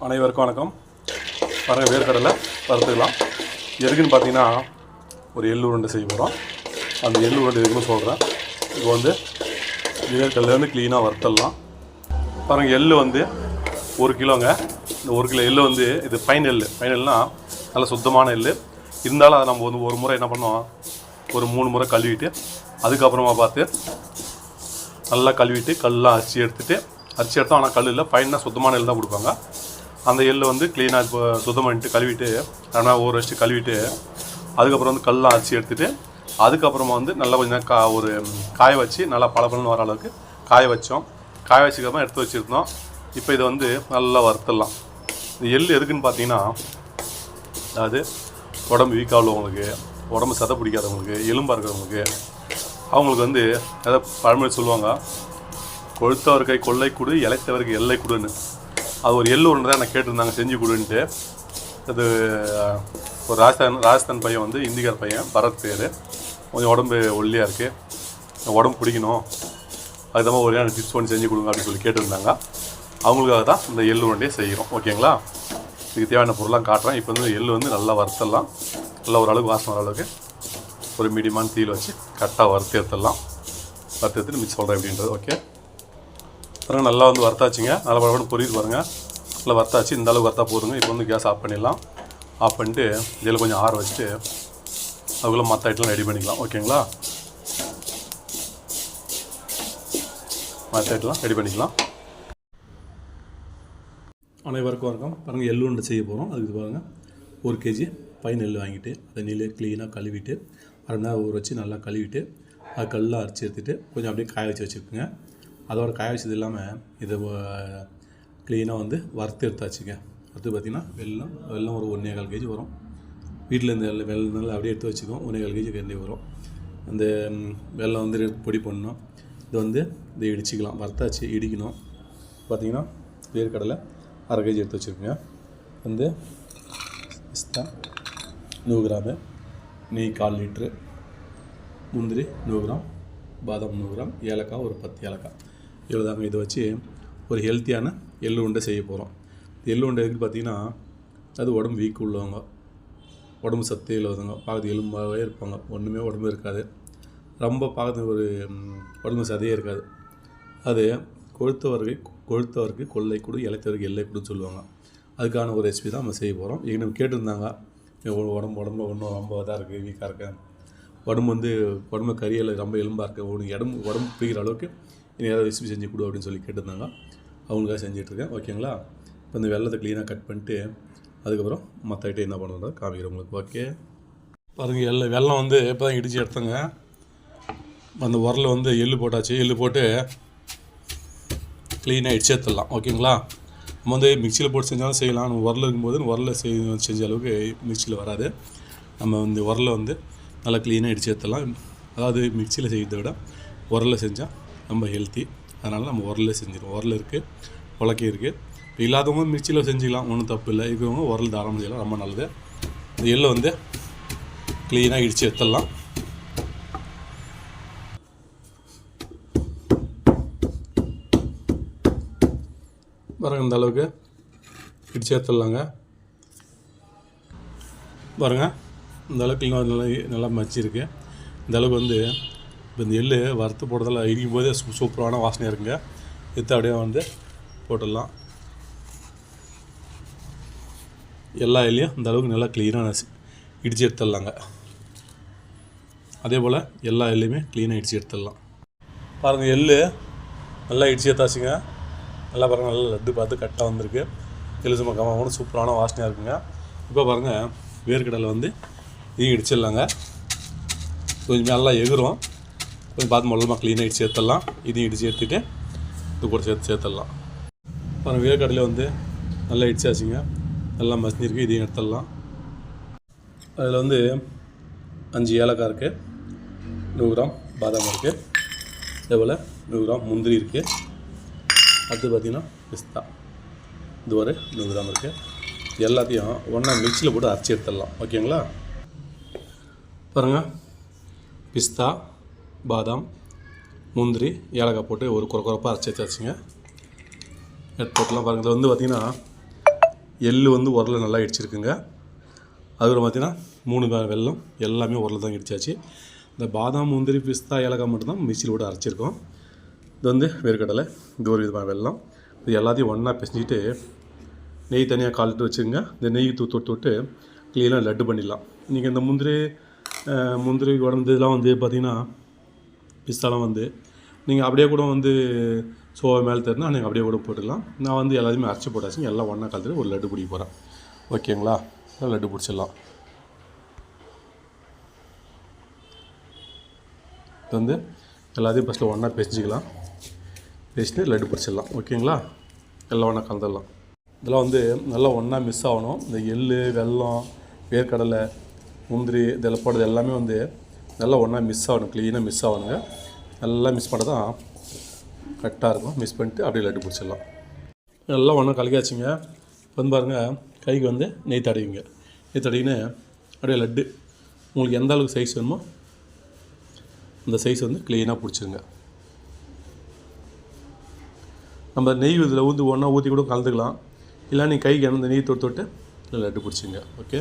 அனைவருக்கும் வணக்கம். பாருங்கள், வேர்க்கடலை வறுத்துக்கலாம். எதுக்குன்னு பார்த்தீங்கன்னா ஒரு எள்ளு உருண்டை செய்ய போகிறோம். அந்த எள்ளு உருண்டை எதுக்குன்னு சொல்கிறேன். இப்போ வந்து வேர்க்கடலேருந்து க்ளீனாக வறுத்தலாம். பாருங்கள், எள்ளு வந்து 1 கிலோங்க. இந்த 1 கிலோ எள்ளு வந்து இது பைன் எள்ளுனா நல்ல சுத்தமான எள்ளு. இருந்தாலும் அதை நம்ம வந்து ஒரு முறை என்ன பண்ணோம், ஒரு 3 முறை கழுவிட்டு அதுக்கப்புறமா பார்த்து நல்லா கழுவிட்டு கல்லாம் அரிசி எடுத்தோம். ஆனால் கல் இல்லை, பையனா சுத்தமான எள் தான் கொடுப்பாங்க. அந்த எள்ளு வந்து க்ளீனாக இப்போ சுத்தம் பண்ணிட்டு கழுவிட்டு ஆனால் ஊற வச்சுட்டு கழுவிட்டு அதுக்கப்புறம் வந்து கல்லாம் அரிசி எடுத்துகிட்டு அதுக்கப்புறமா வந்து நல்லா கொஞ்சம் ஒரு காய வச்சு நல்லா பளபளன்னு வர அளவுக்கு காய வச்சோம். காய வச்சுக்கப்புறம் எடுத்து வச்சுருந்தோம். இப்போ இதை வந்து நல்லா வறுத்துடலாம். இந்த எள் எதுக்குன்னு பார்த்தீங்கன்னா, அதாவது உடம்பு வீக்காக உள்ளவங்களுக்கு, உடம்பு சதை பிடிக்காதவங்களுக்கு, எலும்பாக இருக்கிறவங்களுக்கு, அவங்களுக்கு வந்து எதை பழமொழி சொல்லுவாங்க, கொழுத்தவர் கை கொள்ளை கொடு, இளைத்தவருக்கு எல்லை கொடுன்னு. அது ஒரு எள்ளு ஒன்று தான் எனக்கு கேட்டிருந்தாங்க செஞ்சு கொடுன்ட்டு. அது ஒரு ராஜஸ்தான் பையன் வந்து இந்திக்கார பையன், பரத் பேர். கொஞ்சம் உடம்பு ஒல்லியாக இருக்குது, உடம்பு பிடிக்கணும், அதுதான் ஒரு டிப்ஸ் பண்ணி செஞ்சு கொடுங்க அப்படின்னு சொல்லி கேட்டிருந்தாங்க. அவங்களுக்காக தான் இந்த எள்ளு உருண்டையை செய்கிறோம். ஓகேங்களா? இதுக்கு தேவையான பொருளாக காட்டுறேன். இப்போ வந்து எள்ளு வந்து நல்லா வறுத்தலாம். நல்லா ஓரளவுக்கு வாசனை வர அளவுக்கு ஒரு மீடியமான தீயில் வச்சு கரெக்டாக வறுத்து எடுத்துட்டு மிக்ஸ் சொல்கிறேன் அப்படின்றது. ஓகே, பாருங்கள், நல்லா வந்து வறுத்தாச்சுங்க. நல்லா பழப்படம் பொரியுது பாருங்கள். நல்லா வறுத்தாச்சு. இந்த அளவுக்கு வறுத்தா போதுங்க. இப்போ வந்து கேஸ் ஆஃப் பண்ணிடலாம். ஆஃப் பண்ணிட்டு இதில் கொஞ்சம் ஆற வச்சுட்டு அதுக்குள்ளே மற்ற ஐட்டம்லாம் ரெடி பண்ணிக்கலாம். ஓகேங்களா? மற்ற ஐட்டம்லாம் ரெடி பண்ணிக்கலாம். அனைவருக்கும் வணக்கம். பாருங்கள், எள்ளு உருண்டை செய்ய போகிறோம். அதுக்கு பாருங்கள், 1 kg பைன் எள்ளு வாங்கிட்டு அதை நீளே க்ளீனாக கழுவிட்டு 1/2 மணி நேரம் ஊற வச்சு நல்லா கழுவிட்டு அது கல்லாம் அரைச்சி எடுத்துகிட்டு கொஞ்சம் அப்படியே காய வச்சு வச்சுருக்குங்க. அதோட காய வச்சது இல்லாமல் இதை க்ளீனாக வந்து வறுத்து எடுத்தாச்சுங்க. அடுத்து பார்த்திங்கன்னா வெல்லம் ஒரு 1.25 kg வரும். வீட்டில் இந்த வெள்ளம் அப்படியே எடுத்து வச்சுக்கோம். 1.25 kg வேண்டி வரும். அந்த வெல்லம் வந்து பொடி பண்ணணும். இது வந்து இதை இடிச்சிக்கலாம். வறுத்தாச்சு, இடிக்கணும். பார்த்திங்கன்னா வேர்க்கடலை 1/2 kg எடுத்து வச்சுருக்குங்க. வந்து பிஸ்தா 100 கிராமு, நெய் 1/4 லிட்ரு, முந்திரி 100 கிராம், பாதாம் 100 கிராம், ஏலக்காய் ஒரு 10 ஏலக்காய். இவ்வளோ தாங்க. இதை வச்சு ஒரு ஹெல்த்தியான எள்ளு உருண்டை செய்ய போகிறோம். எள்ளு உருண்டை எதுக்கு பார்த்தீங்கன்னா, அது உடம்பு வீக் உள்ளவங்க, உடம்பு சத்து இல்லாதவங்க, பார்க்கறது எலும்பாகவே இருப்பாங்க, ஒன்றுமே உடம்பு இருக்காது, ரொம்ப பார்க்கறது ஒரு உடம்பு சதையே இருக்காது. அது கொழுத்தவருக்கு கொள்ளை கொடு, இளைத்தவருக்கு எல்லை கொடுன்னு சொல்லுவாங்க. அதுக்கான ஒரு ரெசிபி தான் நம்ம செய்ய போகிறோம். நம்ம கேட்டிருந்தாங்க, உடம்புல ஒன்றும் ரொம்ப இதாக இருக்குது, வீக்காக இருக்கேன், உடம்பு கரியலை ரொம்ப எலும்பாக இருக்குது, உடம்பு பிடிக்கிற அளவுக்கு இனி ஏதாவது ரெசிபி செஞ்சு கொடு அப்படின்னு சொல்லி கேட்டிருந்தாங்க. அவங்களுக்காக செஞ்சிட்ருக்கேன். ஓகேங்களா? இப்போ இந்த வெள்ளத்தை க்ளீனாக கட் பண்ணிட்டு அதுக்கப்புறம் மற்ற ஐட்டம் என்ன பண்ணுறதா காமிக்கிறேன் உங்களுக்கு. ஓகே, பாருங்கள், வெல்லம் வந்து இப்போ தான் இடித்து எடுத்தங்க. அந்த உரலில் வந்து எள்ளு போட்டாச்சு. எள்ளு போட்டு க்ளீனாக இடிச்சு எடுத்துடலாம். ஓகேங்களா? நம்ம வந்து மிக்சியில் போட்டு செஞ்சாலும் செய்யலாம். நம்ம உரலில் இருக்கும்போது உரலில் செஞ்ச அளவுக்கு மிக்சியில் வராது. நம்ம வந்து உரலில் வந்து நல்லா க்ளீனாக இடித்து எடுத்துடலாம். அதாவது மிக்சியில் செய்கிறத விட உரலில் செஞ்சால் ரொம்ப ஹெல்த்தி. அதனால் நம்ம உரலில் செஞ்சிடும். உரல் இருக்குது, உலக்கை இருக்குது. இப்போ இல்லாதவங்க மிக்சியில் செஞ்சுக்கலாம், ஒன்றும் தப்பு இல்லை. இருக்கிறவங்க உரல் தாராளமாக செய்யலாம், ரொம்ப நல்லது. இந்த எள்ளை வந்து க்ளீனாக இடித்து எடுத்துடலாம். பாருங்கள், இந்த அளவுக்கு இடித்து எடுத்துடலாங்க. பாருங்கள், இந்த அளவுக்கு நல்லா மச்சிருக்கு. இந்த அளவுக்கு வந்து இப்போ இந்த எள்ளு வறுத்து போடுறதெல்லாம் இடிக்கும் போதே சூப்பரான வாசனையாக இருக்குங்க. எடுத்து அப்படியே வந்து போட்டுடலாம். எல்லா எள்ளையும் இந்த அளவுக்கு நல்லா க்ளீனாக இடித்து எடுத்துடலாங்க. அதே போல் எல்லா எள்ளையுமே க்ளீனாக இடித்து எடுத்துடலாம். பாருங்கள், எள்ளு நல்லா இடித்து எடுத்தாச்சுங்க. நல்லா பாருங்கள், நல்லா லட்டு பார்த்து கட்டாக வந்திருக்கு. எள்ளு சும்மா கம்மா சூப்பரான வாசனையாக இருக்குங்க. இப்போ பாருங்கள், வேர்க்கடலை வந்து இதையும் இடிச்சிடலாங்க. கொஞ்சம் நல்லா எகிரும், கொஞ்சம் பார்த்து மொல்லமாக க்ளீனாக இடித்து எடுத்துடலாம். இதையும் இடித்து எடுத்துகிட்டு இது கூட சேர்த்துடலாம். பாருங்கள், வேர்க்கடலை வந்து நல்லா இடிச்சாச்சுங்க. நல்லா மசிஞ்சிருக்கு. இதையும் எடுத்துடலாம். அதில் வந்து 5 ஏலக்காய் இருக்குது, 100 கிராம் பாதாம் இருக்குது, அதே போல் 100 கிராம் முந்திரி இருக்குது. அடுத்து பார்த்திங்கன்னா பிஸ்தா இது ஒரு 100 கிராம் இருக்குது. எல்லாத்தையும் ஒன்றா மிக்சியில் போட்டு அரைச்சி எடுத்துடலாம். ஓகேங்களா? பாருங்கள், பிஸ்தா, பாதாம், முந்திரி, ஏலக்காய் போட்டு ஒரு குறப்பாக அரைச்சி வச்சுங்க. எடுத்து போட்டுலாம். பாருங்கள், இதில் வந்து பார்த்திங்கன்னா எள் வந்து உரலில் நல்லா இடிச்சிருக்குங்க. அதுக்கப்புறம் பார்த்திங்கன்னா 3 வெல்லம் எல்லாமே உரலில் தான் இடிச்சாச்சு. இந்த பாதாம், முந்திரி, பிஸ்தா, ஏலக்காய் மட்டும்தான் மிக்சியில் கூட அரைச்சிருக்கோம். இது வந்து வேர்க்கடலை, இது ஒரு விதமான வெல்லம். இது எல்லாத்தையும் ஒன்றா பிசைஞ்சிட்டு நெய் தனியாக காலிட்டு வச்சுருங்க. இந்த நெய் தொட்டு க்ளீனாக லட்டு பண்ணிடலாம். நீங்கள் இந்த முந்திரி உடம்பு இதெல்லாம் வந்து பார்த்திங்கன்னா பிஸ்தாலாம் வந்து நீங்கள் அப்படியே கூட வந்து சோவை மேலே தருனா நீங்கள் அப்படியே கூட போட்டுக்கலாம். நான் வந்து எல்லாத்தையுமே அரைச்சி போட்டாச்சுங்க. எல்லாம் ஒன்றா கலந்துட்டு ஒரு லட்டு பிடிக்க போகிறேன். ஓகேங்களா? லட்டு பிடிச்சிடலாம். இது வந்து எல்லாத்தையும் ஃபஸ்ட்டில் ஒன்றா பிசைஞ்சிக்கலாம். பிசைச்சிட்டு லட்டு பிடிச்சிடலாம். ஓகேங்களா? எல்லாம் ஒன்றா கலந்துடலாம். இதெல்லாம் வந்து நல்லா ஒன்றா மிஸ் ஆகணும். இந்த எள், வெல்லம், வேர்க்கடலை, முந்திரி இதெல்லாம் போடுறது எல்லாமே வந்து நல்லா ஒன்றா மிஸ் ஆகணும். க்ளீனாக மிஸ் ஆகணுங்க. நல்லா மிஸ் பண்ண தான் கரெக்டாக இருக்கும். மிஸ் பண்ணிட்டு அப்படியே லட்டு பிடிச்சிடலாம். எல்லாம் ஒன்றா கலக்காச்சுங்க. வந்து பாருங்கள், கைக்கு வந்து நெய் தடவிங்க. நெய் தடவின்னு அப்படியே லட்டு உங்களுக்கு எந்த அளவுக்கு சைஸ் வேணுமோ அந்த சைஸ் வந்து க்ளீனாக பிடிச்சிருங்க. நம்ம நெய் இதில் வந்து ஒன்றா ஊற்றி கூட கலந்துக்கலாம். இல்லை நீங்கள் கைக்கு அந்த நெய் தொட்டு லட்டு பிடிச்சிங்க. ஓகே,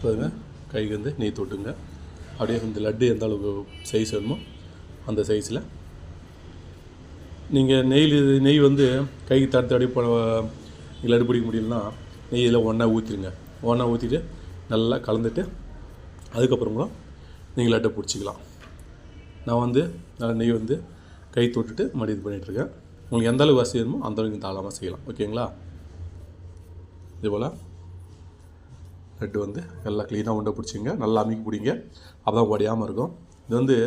பாருங்க, கைக்கு வந்து நெய் தொட்டுங்க. அப்படியே இந்த லட்டு எந்த அளவுக்கு சைஸ் வேணுமோ அந்த சைஸில் நீங்கள் நெய் வந்து கைக்கு தடுத்து அப்படியே லட்டு பிடிக்க முடியலன்னா நெய்யில் ஒன்றா ஊற்றிடுங்க. ஒன்றா ஊற்றிட்டு நல்லா கலந்துட்டு அதுக்கப்புறம் கூட நீங்கள் லட்டை பிடிச்சிக்கலாம். நான் வந்து நல்லா நெய் வந்து கை தொட்டுட்டு மறுபடியும் இது பண்ணிகிட்ருக்கேன். உங்களுக்கு எந்த அளவுக்கு வசதி வேணுமோ அந்த அளவுக்கு தாராளமாக செய்யலாம். ஓகேங்களா? இதுபோல் லட்டு வந்து நல்லா க்ளீனாக உண்டை பிடிச்சிங்க. நல்லா அமைக்கி பிடிங்க. அப்போ தான் உடையாமல் இருக்கும். இது வந்து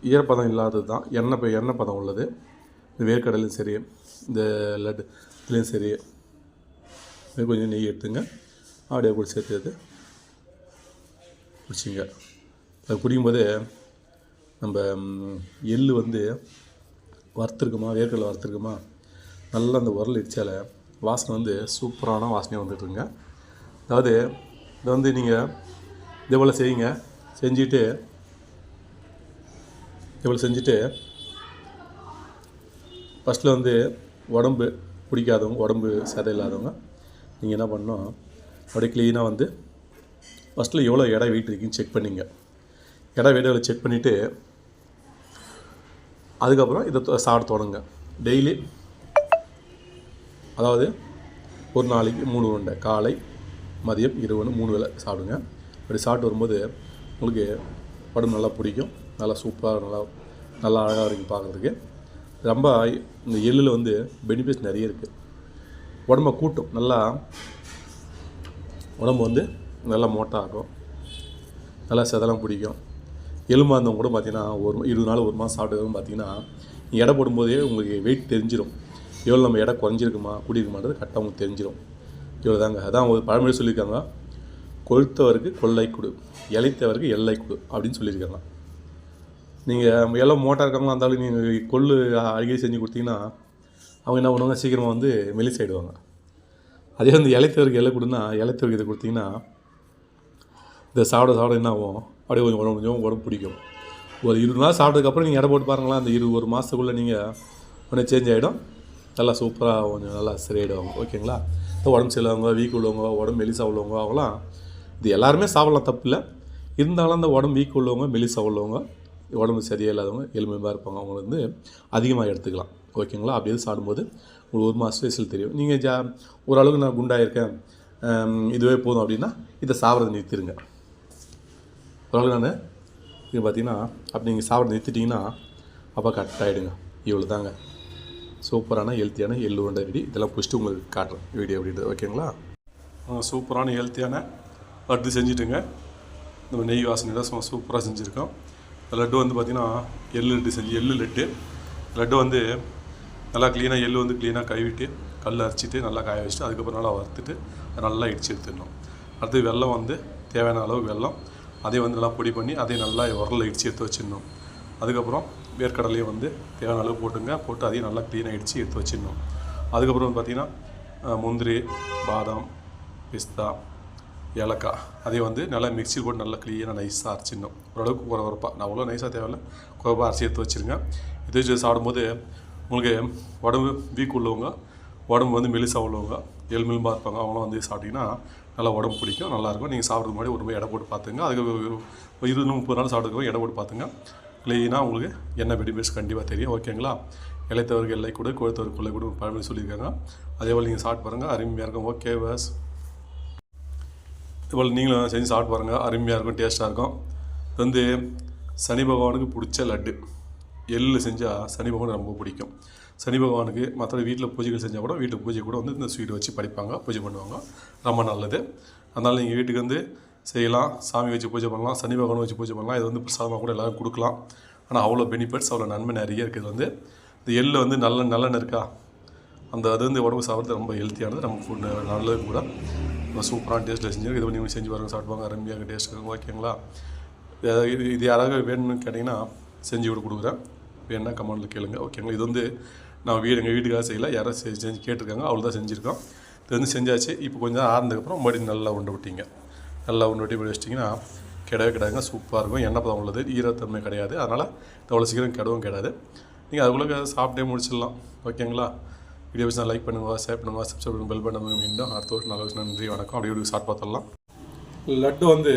ஈரப்பதம் இல்லாதது தான். எண்ணெய் பதம் உள்ளது. இந்த வேர்க்கடலையும் சரி, இந்த லட்டு இதுலேயும் சரி, கொஞ்சம் நெய் எடுத்துங்க. அப்படியே கூட சேர்த்து பிடிச்சிங்க. அது பிடிக்கும்போதே நம்ம எள் வந்து வறுத்துருக்குமா, வேர்க்கடலை வறுத்துருக்குமா, நல்லா அந்த உரல் இடித்தால வாசனை வந்து சூப்பரான வாசனையாக வந்துட்டுருங்க. அதாவது இதை வந்து நீங்கள் இதேபோல் செய்யுங்க. செஞ்சுட்டு ஃபஸ்ட்டில் வந்து உடம்பு பிடிக்காதவங்க, உடம்பு சதை இல்லாதவங்க நீங்கள் என்ன பண்ணணும், அப்படியே க்ளீனாக வந்து ஃபஸ்ட்டில் எவ்வளோ எடை வெயிட் இருக்குன்னு செக் பண்ணிங்க. எடை வெயிட்டில் செக் பண்ணிவிட்டு அதுக்கப்புறம் இதை சாப்பிட தொடங்க. டெய்லி, அதாவது ஒரு நாளைக்கு 3 உருண்டை, காலை, மதியம், இரவுன்னு 3 வேளை சாப்பிடுங்க. அப்படி சாப்பிட்டு வரும்போது உங்களுக்கு உடம்பு நல்லா பிடிக்கும். நல்லா சூப்பராக நல்லா அழகாக இருக்கும் பார்க்குறதுக்கு. ரொம்ப இந்த எள்ளில் வந்து பெனிஃபிட்ஸ் நிறைய இருக்குது. உடம்பை கூட்டும். நல்லா உடம்பு வந்து நல்லா மோட்டாகும். நல்லா செதலாம் பிடிக்கும். எலும்பாக இருந்தவங்க கூட பார்த்திங்கன்னா ஒரு 20 நாள் 1 மாதம் சாப்பிட்டதும் பார்த்திங்கன்னா எடை போடும்போதே உங்களுக்கு வெயிட் தெரிஞ்சிடும். எவ்வளோ நம்ம எடை குறைஞ்சிருக்குமா கூட்டியிருக்குமான்றது கரெக்டாக உங்களுக்கு தெரிஞ்சிடும். இவ்வளோ தாங்க. அதான் ஒரு பழமொழி சொல்லியிருக்காங்க, கொழுத்தவருக்கு கொள்ளை கொடு, இளைத்தவருக்கு எல்லை கொடு அப்படின்னு சொல்லியிருக்காங்க. நீங்கள் எல்லாம் மோட்டாக இருக்காங்களோ அந்த அளவுக்கு நீங்கள் கொள்ளு அடிக்கடி செஞ்சு கொடுத்தீங்கன்னா அவங்க என்ன பண்ணுவாங்க, சீக்கிரமாக வந்து மெலிசாயிடுவாங்க. அதே வந்து இளைத்தவருக்கு எல்லை கொடுன்னா, இளைத்தவருக்கு இதை கொடுத்தீங்கன்னா இதை சாப்பிட என்ன ஆகும், அப்படியே கொஞ்சம் உடம்பு பிடிக்கும். ஒரு 20 நாள் சாப்பிட்டதுக்கப்புறம் நீங்கள் எடை போட்டு பாருங்களா, அந்த 1 மாதத்துக்குள்ளே நீங்கள் உடனே சேஞ்ச் ஆகிடும். நல்லா சூப்பராக கொஞ்சம் நல்லா சரியாயிடுவாங்க. ஓகேங்களா? இப்போ உடம்பு சரியில்லாதவங்க, வீக் உள்ளவங்க, உடம்பு மெலிசா உள்ளவங்க, அவங்களாம் இது எல்லாருமே சாப்பிடலாம், தப்பு இல்லை. இருந்தாலும் அந்த உடம்பு வீக் உள்ளவங்க, மெலிசா உள்ளவங்க, உடம்பு சரியாக இல்லாதவங்க, எலும்புமாக இருப்பாங்க, அவங்க வந்து அதிகமாக எடுத்துக்கலாம். ஓகேங்களா? அப்படி எது சாப்பிடும்போது உங்களுக்கு 1 மாதம் ரிசல்ட் தெரியும். நீங்கள் ஓரளவுக்கு நான் குண்டாயிருக்கேன், இதுவே போதும் அப்படின்னா இதை சாப்பிட்றது நிறுத்திடுங்க. ஓரளவுக்கு நான் இது பார்த்திங்கன்னா அப்படி நீங்கள் சாப்பிட நிறுத்திட்டிங்கன்னா அப்போ கரெக்ட் ஆகிடுங்க. இவ்வளோ தாங்க சூப்பரான ஹெல்த்தியான எள்ளு உருண்டை ரெடி. இதெல்லாம் பிடிச்சிட்டு உங்களுக்கு காட்டுறேன் வீடியோ அப்படின்றது. ஓகேங்களா? சூப்பரான ஹெல்த்தியான லட்டு செஞ்சுட்டுங்க. நம்ம நெய் வாசனையோட சூப்பராக செஞ்சுருக்கோம். லட்டு வந்து பார்த்திங்கன்னா எள்ளு லட்டு வந்து நல்லா க்ளீனாக எள்ளு வந்து க்ளீனாக கழுவிட்டு கல் அரைச்சிட்டு நல்லா காய வச்சுட்டு அதுக்கப்புறம் நல்லா வறுத்துட்டு நல்லா இடித்து எடுத்துடணும். அடுத்து வெல்லம் வந்து தேவையான அளவு வெல்லம், அதை வந்து நல்லா பொடி பண்ணி அதை நல்லா உரலில் இடித்து எடுத்து வச்சிடணும். அதுக்கப்புறம் வேர்க்கடலையும் வந்து தேவையான அளவு போட்டு அதையும் நல்லா க்ளீனாக இடித்து எடுத்து வச்சிடணும். அதுக்கப்புறம் வந்து பார்த்திங்கன்னா முந்திரி, பாதாம், பிஸ்தா, ஏலக்காய் அதையும் வந்து நல்லா மிக்ஸி போட்டு நல்லா க்ளீனாக நைஸாக அரைச்சிடணும். ஓரளவுக்கு குறப்பாக, நான் அவ்வளோ நைஸாக தேவையில்லை, குறப்பாக அரைச்சி எடுத்து வச்சுருங்க. இது வச்சு சாப்பிடும்போது உங்களுக்கு உடம்பு வீக் உள்ளவங்க, உடம்பு வந்து மெலிசாக உள்ளவங்க எலும்பெலும்பாக இருப்பாங்க அவங்களாம் வந்து சாப்பிட்டிங்கன்னா நல்லா உடம்பு பிடிக்கும், நல்லாயிருக்கும். நீங்கள் சாப்பிட்றது முன்னாடி ஒரு எடை போட்டு பார்த்துங்க. அதுக்கு 20-30 நாள் சாப்பிட்றதுக்கு எடை போட்டு பார்த்துங்க. க்ளீனாக உங்களுக்கு என்ன பெனிஃபிட்ஸ் கண்டிப்பாக தெரியும். ஓகேங்களா? இளைத்தவர்கள் எல்லை கூட கொழுத்தவர்கள் கொள்ளை கூட பழமொழி சொல்லியிருக்காங்க. அதேபோல் நீங்கள் சாப்பிட்டு பாருங்கள், அருமையாக இருக்கும். ஓகே பஸ், இதுபோல் நீங்களும் செஞ்சு சாப்பிட்டு பாருங்கள், அருமையாக இருக்கும், டேஸ்ட்டாக இருக்கும். இது வந்து சனி பகவானுக்கு பிடிச்ச லட்டு. எள்ளு செஞ்சால் சனி பகவானுக்கு ரொம்ப பிடிக்கும். சனி பகவானுக்கு மற்ற வீட்டில் பூஜைகள் செஞ்சால் கூட வீட்டு பூஜை கூட வந்து இந்த ஸ்வீட் வச்சு படிப்பாங்க, பூஜை பண்ணுவாங்க. ரொம்ப நல்லது. அதனால் நீங்கள் வீட்டுக்கு வந்து செய்யலாம், சாமி வச்சு பூஜை பண்ணலாம், சனி பகவானை வச்சு பூஜை பண்ணலாம். இது வந்து பிரசாதமாக கூட எல்லோரும் கொடுக்கலாம். ஆனால் அவ்வளோ பெனிஃபிட்ஸ், அவ்வளோ நன்மை நிறைய இருக்குது. வந்து இந்த எள்ளு வந்து நல்லெண்ணெய் இருக்கா, அந்த அது வந்து உடம்பு சாப்பிட்றது ரொம்ப ஹெல்த்தியானது, நம்ம ஃபுட் நல்லது கூட. சூப்பரான டேஸ்ட்டில் செஞ்சுருக்கு. இது நீங்கள் செஞ்சு பாருங்கள், சாப்பிடுவாங்க, அருமையாக டேஸ்ட் இருக்கும். ஓகேங்களா? இது யாராவது வேணும்னு கேட்டிங்கன்னா செஞ்சு கொடுக்குறேன். வேணுன்னா கமெண்டில் கேளுங்க. ஓகேங்களா? இது வந்து நான் எங்கள் வீட்டுக்காக செய்யலை, யாரும் செஞ்சு கேட்டிருக்காங்க, அவ்வளோ தான் செஞ்சுருக்கோம். இது வந்து செஞ்சாச்சு. இப்போ கொஞ்சம் ஆறுனதுக்கப்புறம் மறுபடியும் நல்லா உண்டை விட்டிங்க, நல்லா உண்டை விட்டி வச்சிட்டிங்கன்னா கிடவே கிடாதுங்க, சூப்பராக இருக்கும். எண்ணெய் பதம் உள்ளது, ஈரத்தன்மை கிடையாது. அதனால் அவ்வளோ சீக்கிரம் கிடவும் கிடாது. நீங்கள் அதுக்குள்ளே சாப்பிட்டே முடிச்சிடலாம். ஓகேங்களா? வீடியோ வச்சு லைக் பண்ணுங்கள், ஷேர் பண்ணுங்கள், சப்ஸ்கிரைப் பண்ணுங்கள், பெல் பண்ணுங்க. மீண்டும் அடுத்த வருஷம் நல்ல விஷயம். நன்றி, வணக்கம். அப்படியே வீடியோ ஸ்டார்ட் பார்த்துடலாம். லட்டு வந்து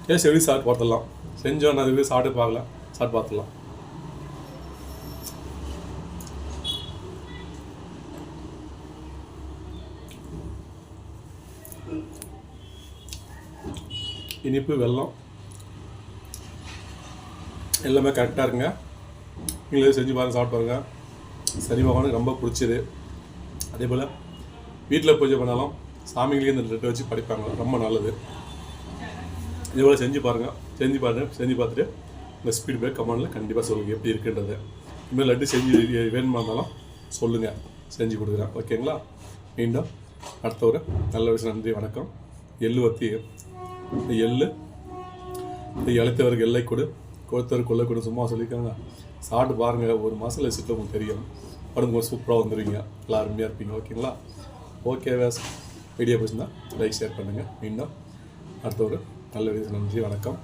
டேஸ்ட் எப்படி சாப்பிட்டு பார்த்துடலாம். செஞ்சோன்னு அதுக்கு சாப்பிட்டு பார்க்கலாம், சாப்பிட்டு பார்த்துடலாம். இனிப்பு, வெல்லம் எல்லாமே கரெக்டாக இருக்குங்க. நீங்களே செஞ்சு பாருங்கள், சாப்பிட்டு பாருங்கள். சனி பகவானுக்கு ரொம்ப பிடிச்சது. அதே போல் வீட்டில் பூஜை பண்ணாலும் சாமிங்களே இந்த லட்டு வச்சு படிப்பாங்க, ரொம்ப நல்லது. இதே போல் செஞ்சு பாருங்கள், செஞ்சு பார்த்துட்டு இந்த ஸ்பீட் பேக் கமெண்டில் கண்டிப்பாக சொல்லுங்கள் எப்படி இருக்குன்றது. இனிமேல் லட்டு செஞ்சு வேணுமா இருந்தாலும் சொல்லுங்கள், செஞ்சு கொடுக்குறேன். ஓகேங்களா? மீண்டும் அடுத்த ஒரு நல்ல விஷயம். நன்றி, வணக்கம். எள்ளு வத்தி, இந்த எள்ளு இந்த இளைத்தவருக்கு எல்லை கொடு கொழுத்தவர் கொள்ளை கொடு சும்மா சொல்லியிருக்காங்க. சாப்பிட்டு பாருங்கள், ஒரு மாதத்தில் வச்சுட்டு உங்களுக்கு தெரியும். உடம்பு சூப்பராக வந்துடுவீங்க, எல்லாம் அருமையாக இருப்பீங்க. ஓகேங்களா? ஓகே வேஸ், வீடியோ பிடிச்சிருந்தா லைக் ஷேர் பண்ணுங்கள். மீண்டும் அடுத்த ஒரு நல்ல விஷயம். நன்றி, வணக்கம்.